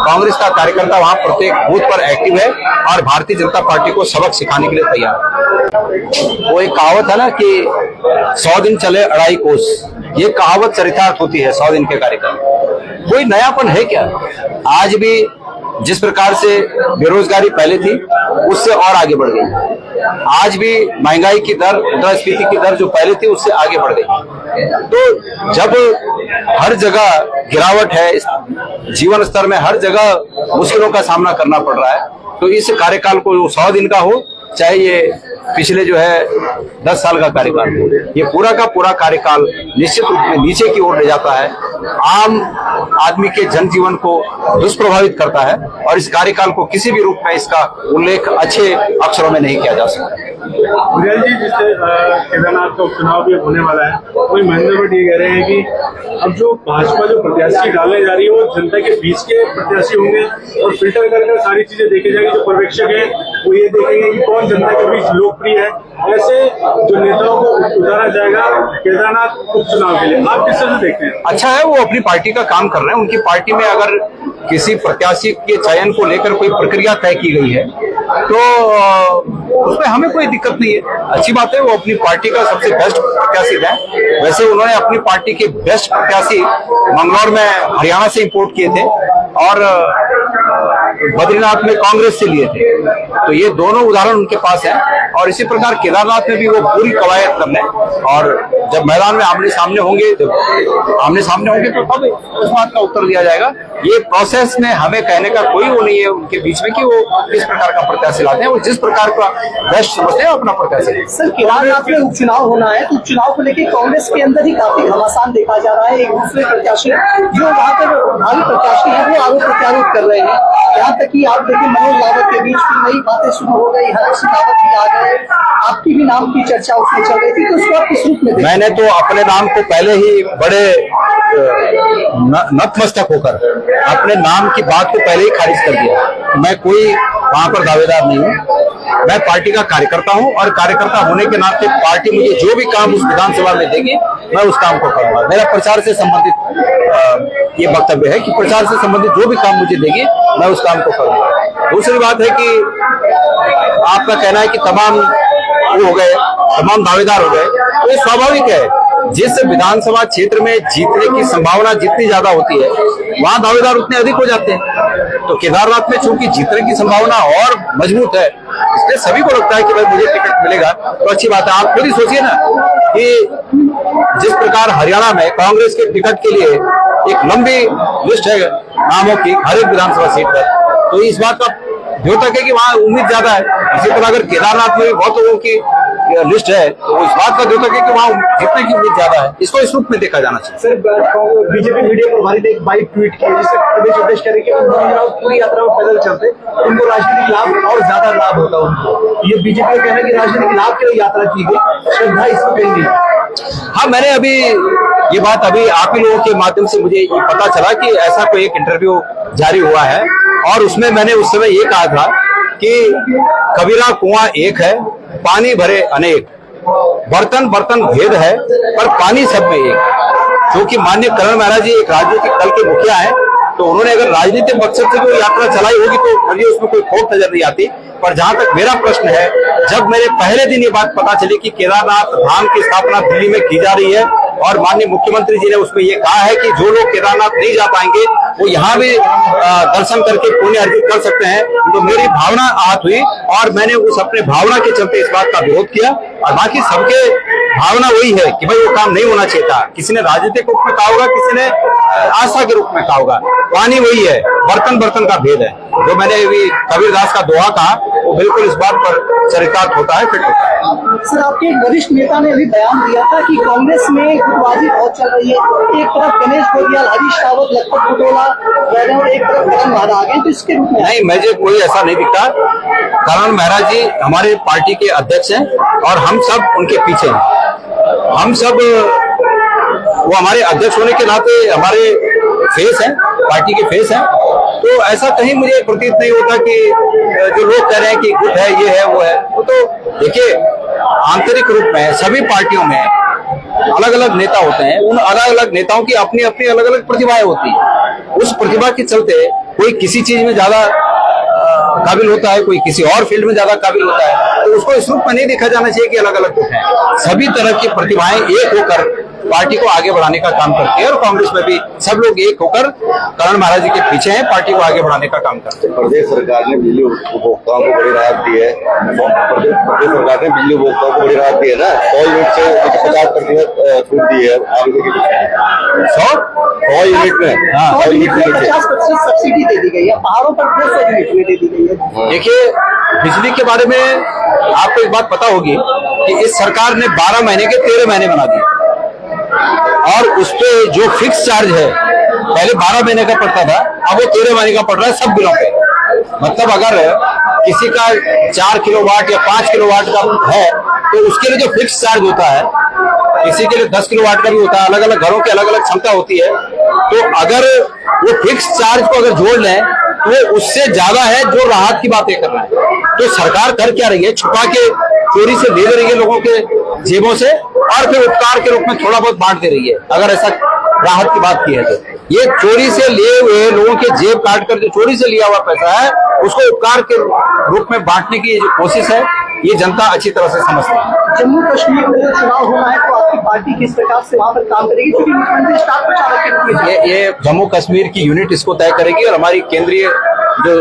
कांग्रेस का कार्यकर्ता वहां प्रत्येक बूथ पर एक्टिव है और भारतीय जनता पार्टी को सबक सिखाने के लिए तैयार है। वो एक कहावत है ना कि 100 दिन चले अढ़ाई कोस, ये कहावत चरितार्थ होती है 100 दिन के कार्यक्रम। कोई नयापन है क्या? आज भी जिस प्रकार से बेरोजगारी पहले थी उससे और आगे बढ़ गई। आज भी महंगाई की दर, मुद्रास्फीति की दर जो पहले थी उससे आगे बढ़ गई। तो जब हर जगह गिरावट है, जीवन स्तर में हर जगह मुश्किलों का सामना करना पड़ रहा है, तो इस कार्यकाल को 100 दिन का हो चाहे ये पिछले जो है 10 साल का कार्यकाल, ये पूरा का पूरा कार्यकाल निश्चित रूप में नीचे की ओर ले जाता है, आम आदमी के जनजीवन को दुष्प्रभावित करता है और इस कार्यकाल को किसी भी रूप में इसका उल्लेख अच्छे अक्षरों में नहीं किया जा सकता। गुरियाल जी, जिससे केदारनाथ का उपचुनाव भी होने वाला है, कोई महेंद्र भट्ट ये कह रहे हैं कि अब जो भाजपा जो प्रत्याशी डालने जा रही है वो जनता के बीच के प्रत्याशी होंगे और फिल्टर कर सारी चीजें देखे जाएंगी। जो पर्यवेक्षक है वो ये देखेंगे कि कौन जनता के बीच लोकप्रिय है। ऐसे जो नेताओं को उतारा जाएगा केदारनाथ उपचुनाव के लिए, आप किस तरह से देखते हैं? अच्छा है, वो अपनी पार्टी का काम कर रहे हैं। उनकी पार्टी में अगर किसी प्रत्याशी के चयन को लेकर कोई प्रक्रिया तय की गई है तो उसमें हमें कोई दिक्कत नहीं है, अच्छी बात है। वो अपनी पार्टी का सबसे बेस्ट प्रत्याशी है। वैसे उन्होंने अपनी पार्टी के बेस्ट प्रत्याशी मंगलौर में हरियाणा से इंपोर्ट किए थे और बद्रीनाथ में कांग्रेस से लिए थे, तो ये दोनों उदाहरण उनके पास है। और इसी प्रकार केदारनाथ में भी वो पूरी कवायद कर लें और जब मैदान में आमने सामने होंगे तो तब उस बात का उत्तर दिया जाएगा। ये प्रोसेस में हमें कहने का कोई वो नहीं है उनके बीच में कि वो किस प्रकार का प्रत्याशी लाते हैं। वो जिस प्रकार का बेस्ट समझते हैं अपना प्रत्याशी। सर, केदारनाथ में उपचुनाव होना है तो उपचुनाव को लेकर कांग्रेस के अंदर ही काफी घमासान देखा जा रहा है। एक दूसरे प्रत्याशी जो वहाँ पर भावी प्रत्याशी है वो आरोप प्रत्यारोप कर रहे हैं। यहाँ तक कि आप देखिए मनोज यादव के बीच भी नई बातें शुरू हो गई, हरीश रावत भी आ गए, आपकी भी नाम की चर्चा उसमें चल रही थी, तो उसको आप किस रूप में? मैंने तो अपने नाम को पहले ही बड़े नतमस्तक होकर अपने नाम की बात को पहले ही खारिज कर दिया। मैं कोई वहां पर दावेदार नहीं हूँ, मैं पार्टी का कार्यकर्ता हूं और कार्यकर्ता होने के नाते पार्टी मुझे जो भी काम उस विधानसभा में देगी मैं उस काम को करूंगा। मेरा प्रचार से संबंधित ये वक्तव्य है कि प्रचार से संबंधित जो भी काम मुझे देगी मैं उस काम को करूंगा। दूसरी बात है कि आपका कहना है कि तमाम वो हो गए, तमाम दावेदार हो गए, तो ये स्वाभाविक है। जिस विधानसभा क्षेत्र में जीतने की संभावना जितनी ज्यादा होती है वहां दावेदार उतने अधिक हो जाते हैं। तो केदारनाथ में चूंकि जीतने की संभावना और मजबूत है, इसलिए सभी को लगता है कि भाई मुझे टिकट मिलेगा, तो अच्छी बात है। आप खुद ही सोचिए ना कि जिस प्रकार हरियाणा में कांग्रेस के टिकट के लिए एक लंबी लिस्ट है नामों की हर एक विधानसभा सीट पर, तो इस बात का द्योतक है कि वहाँ उम्मीद ज्यादा है। इसी तरह अगर केदारनाथ में भी बहुत लोगों की लिस्ट है तो इस बात का द्योतक है कि वहाँ जीतने की उम्मीद ज्यादा है। इसको इस रूप में देखा जाना चाहिए। सर, बीजेपी मीडिया प्रभारी ने एक बाइक ट्वीट किया जिससे प्रदेश अध्यक्ष कह रहे कि पूरी यात्रा में पैदल चलते उनको राजनीतिक लाभ और ज्यादा लाभ होता उनको। ये बीजेपी का कहना है कि राजनीतिक लाभ के लिए यात्रा की गई, श्रद्धा इसमें कहीं नहीं। हाँ, मैंने अभी ये बात आप ही लोगों के माध्यम से मुझे ये पता चला कि ऐसा कोई एक इंटरव्यू जारी हुआ है और उसमें मैंने उस समय ये कहा था कि कबीरा कुआं एक है, पानी भरे अनेक, बर्तन बर्तन भेद है पर पानी सब में एक। क्योंकि माननीय करण महाराज जी एक राजनीतिक दल के मुखिया हैं, तो उन्होंने अगर राजनीतिक मकसद से कोई यात्रा चलाई होगी तो मुझे उसमें कोई खोट नजर नहीं आती। पर जहां तक मेरा प्रश्न है, जब मेरे पहले दिन ये बात पता चली कि केदारनाथ धाम की स्थापना दिल्ली में की जा रही है और माननीय मुख्यमंत्री जी ने उसमें ये कहा है कि जो लोग केदारनाथ नहीं जा पाएंगे वो यहाँ भी दर्शन करके पुण्य अर्जित कर सकते हैं, तो मेरी भावना आहत हुई और मैंने उस अपने भावना के चलते इस बात का विरोध किया। और बाकी सबके भावना वही है कि भाई वो काम नहीं होना चाहिए था। किसी ने राजनीतिक रूप में कहा होगा, किसी ने आस्था के रूप में कहा होगा, पानी वही है, बर्तन बर्तन का भेद है। जो मैंने अभी कबीरदास का दोहा कहा वो बिल्कुल इस बात पर चरितार्थ होता है, फिट होता है। सर, आपके एक वरिष्ठ नेता ने अभी बयान दिया था कि कांग्रेस में गुटबाजी बहुत चल रही है, एक तरफ गणेश गोदियाल, हरीश रावत, लखपत पटोला और एक तरफ करण महरा आ गए, तो इसके रूप में नहीं, मुझे कोई ऐसा नहीं दिखता। करण महाराज जी हमारे पार्टी के अध्यक्ष हैं और हम सब उनके पीछे हैं। हम सब वो हमारे अध्यक्ष होने के नाते हमारे फेस हैं, पार्टी के फेस हैं, तो ऐसा कहीं मुझे प्रतीत नहीं होता कि जो लोग कह रहे हैं कि गुट है, ये है, वो है। वो तो देखिए, आंतरिक रूप में सभी पार्टियों में अलग अलग नेता होते हैं, उन अलग अलग नेताओं की अपनी अपनी अलग अलग प्रतिभाएं होती है। उस प्रतिभा के चलते कोई किसी चीज में ज्यादा काबिल होता है, कोई किसी और फील्ड में ज्यादा काबिल होता है, तो उसको इस रूप में नहीं देखा जाना चाहिए कि अलग अलग है। सभी तरह की प्रतिभाएं एक होकर पार्टी को आगे बढ़ाने का काम करती है और कांग्रेस में भी सब लोग एक होकर करण महाराज जी के पीछे हैं, पार्टी को आगे बढ़ाने का काम करते हैं। प्रदेश सरकार ने बिजली उपभोक्ताओं को बड़ी राहत दी है। प्रदेश सरकार ने बिजली उपभोक्ताओं को बड़ी राहत दी है ना, 100 यूनिट से 50% छूट दी है। 100 यूनिट में 50% सब्सिडी दे दी गई है, पहाड़ों पर 200 यूनिट में दे दी गई है। देखिए, बिजली के बारे में आपको एक बात पता होगी कि इस सरकार ने 12 महीने के 13 महीने बना दिए और उस पे जो फिक्स चार्ज है पहले 12 महीने का पड़ता था, अब वो 13 महीने का पड़ रहा है सब बिलों पे। मतलब अगर किसी का 4 किलोवाट या 5 किलोवाट का है तो उसके लिए जो फिक्स चार्ज होता है, किसी के लिए 10 किलोवाट का भी होता है, अलग अलग घरों की अलग अलग क्षमता होती है, तो अगर वो फिक्स चार्ज को अगर जोड़ लें तो वो उससे ज्यादा है जो राहत की बातें कर रहे हैं। तो सरकार कर क्या रही है, छुपा के चोरी से ले रही है लोगों के जेबों से और फिर उपकार के रूप में थोड़ा बहुत बांट दे रही है। अगर ऐसा राहत की बात की है तो ये चोरी से लिए हुए लोगों के जेब काट कर जो चोरी से लिया हुआ पैसा है उसको उपकार के रूप में बांटने की जो कोशिश है ये जनता अच्छी तरह से समझती है। जम्मू कश्मीर में चुनाव होना है तो आपकी पार्टी किस प्रकार से वहाँ पर काम करेगी, क्योंकि मुख्यमंत्री स्टार प्रचारक के रूप में ये जम्मू कश्मीर की यूनिट इसको तय करेगी और हमारी केंद्रीय जो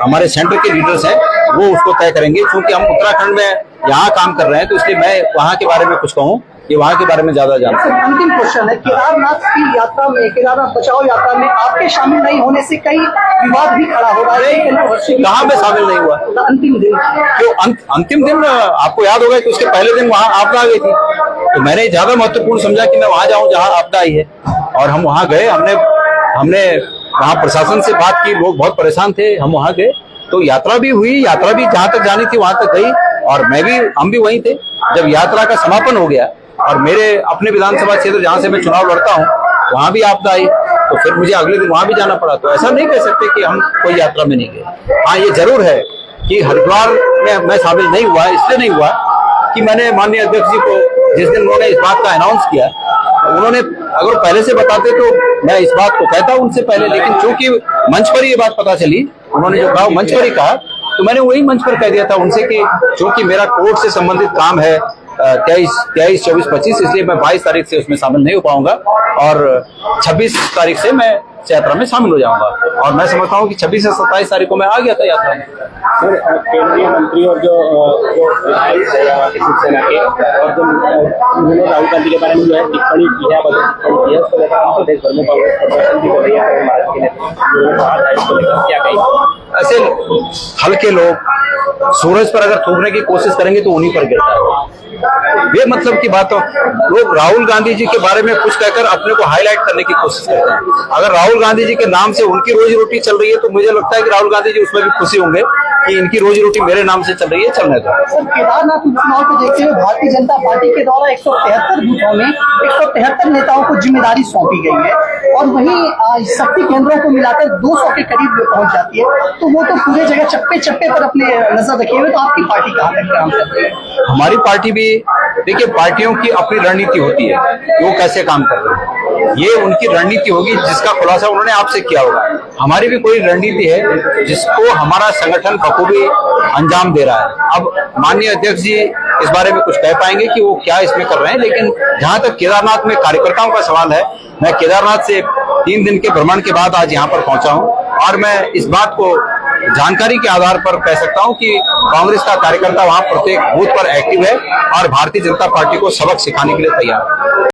हमारे सेंटर के लीडर्स हैं वो उसको तय करेंगे। क्योंकि हम उत्तराखंड में यहाँ काम कर रहे हैं तो इसलिए मैं वहाँ के बारे में कुछ कहूँ, ये वहाँ के बारे में ज्यादा जानता हूँ। अंतिम क्वेश्चन है, केदारनाथ की यात्रा में, केदारनाथ बचाओ यात्रा में आपके शामिल नहीं होने से कई विवाद भी खड़ा हो रहा है। कहाँ में शामिल नहीं हुआ? अंतिम दिन क्यों? अंतिम दिन आपको याद होगा कि उसके पहले दिन वहाँ आपदा आ गई थी, तो मैंने ज्यादा महत्वपूर्ण समझा कि मैं वहाँ जाऊँ जहाँ आपदा आई है और हम वहाँ गए। हमने वहाँ प्रशासन से बात की, लोग बहुत परेशान थे, हम वहाँ गए तो यात्रा भी हुई, यात्रा भी जहाँ तक जानी थी वहां तक गई और हम भी वहीं थे। जब यात्रा का समापन हो गया और मेरे अपने विधानसभा क्षेत्र जहाँ से मैं चुनाव लड़ता हूँ वहां भी आपदा आई तो फिर मुझे अगले दिन वहां भी जाना पड़ा। तो ऐसा नहीं कह सकते कि हम कोई यात्रा में नहीं गए। हाँ, ये जरूर है कि हरिद्वार में मैं शामिल नहीं हुआ, इसलिए नहीं हुआ कि मैंने माननीय अध्यक्ष जी को जिस दिन उन्होंने इस बात का अनाउंस किया, उन्होंने अगर पहले से बताते तो मैं इस बात को कहता उनसे पहले, लेकिन चूंकि मंच पर ये बात पता चली, उन्होंने जो कहा मंच पर ही कहा, तो मैंने वही मंच पर कह दिया था उनसे कि चूंकि मेरा कोर्ट से संबंधित काम है 23, 24, 25, इसलिए मैं 22 तारीख से उसमें शामिल नहीं हो पाऊंगा और 26 तारीख से मैं यात्रा में शामिल हो जाऊंगा। और मैं समझता हूँ कि 26 से 27 तारीख को मैं आ गया था यात्रा में। सर, केंद्रीय मंत्री और जो शिवसेना के और जो उन्होंने राहुल गांधी के बारे में जो है टिप्पणी की है, उसको लेकर प्रदेश भर में कांग्रेस प्रदर्शन भी कर रही है, क्या कहेंगे? ऐसे हल्के लोग सूरज पर अगर थूकने की कोशिश करेंगे तो उन्हीं पर गिरता है। ये मतलब की बात हो, लोग राहुल गांधी जी के बारे में कुछ कहकर अपने को हाईलाइट करने की कोशिश करते हैं। अगर राहुल गांधी जी के नाम से उनकी रोजी रोटी चल रही है तो मुझे लगता है कि राहुल गांधी जी उसमें भी खुशी होंगे कि इनकी रोजी रोटी मेरे नाम से चल रही है, चलने दो। सर, केदारनाथ उपचुनाव को देखते हुए भारतीय जनता पार्टी के द्वारा 173 बूथों में 173 नेताओं को जिम्मेदारी सौंपी गई है और वहीं शक्ति केंद्रों को मिलाकर 200 के करीब पहुंच जाती है, तो वो तो पूरे जगह चप्पे चप्पे पर अपने नजर रखे हुए। तो आपकी पार्टी कहाँ तक काम कर रही है? हमारी पार्टी भी, देखिए, पार्टियों की अपनी रणनीति होती है, वो कैसे काम कर रहे हैं, ये उनकी रणनीति होगी जिसका खुलासा उन्होंने आपसे किया होगा। हमारी भी कोई रणनीति है जिसको हमारा संगठन बखूबी अंजाम दे रहा है। अब माननीय अध्यक्ष जी इस बारे में कुछ कह पाएंगे कि वो क्या इसमें कर रहे हैं, लेकिन जहां तक केदारनाथ में कार्यकर्ताओं का सवाल है, मैं केदारनाथ से 3 दिन के भ्रमण के बाद आज यहाँ पर पहुंचा हूँ और मैं इस बात को जानकारी के आधार पर कह सकता हूं कि कांग्रेस का कार्यकर्ता वहां प्रत्येक बूथ पर एक्टिव है और भारतीय जनता पार्टी को सबक सिखाने के लिए तैयार है।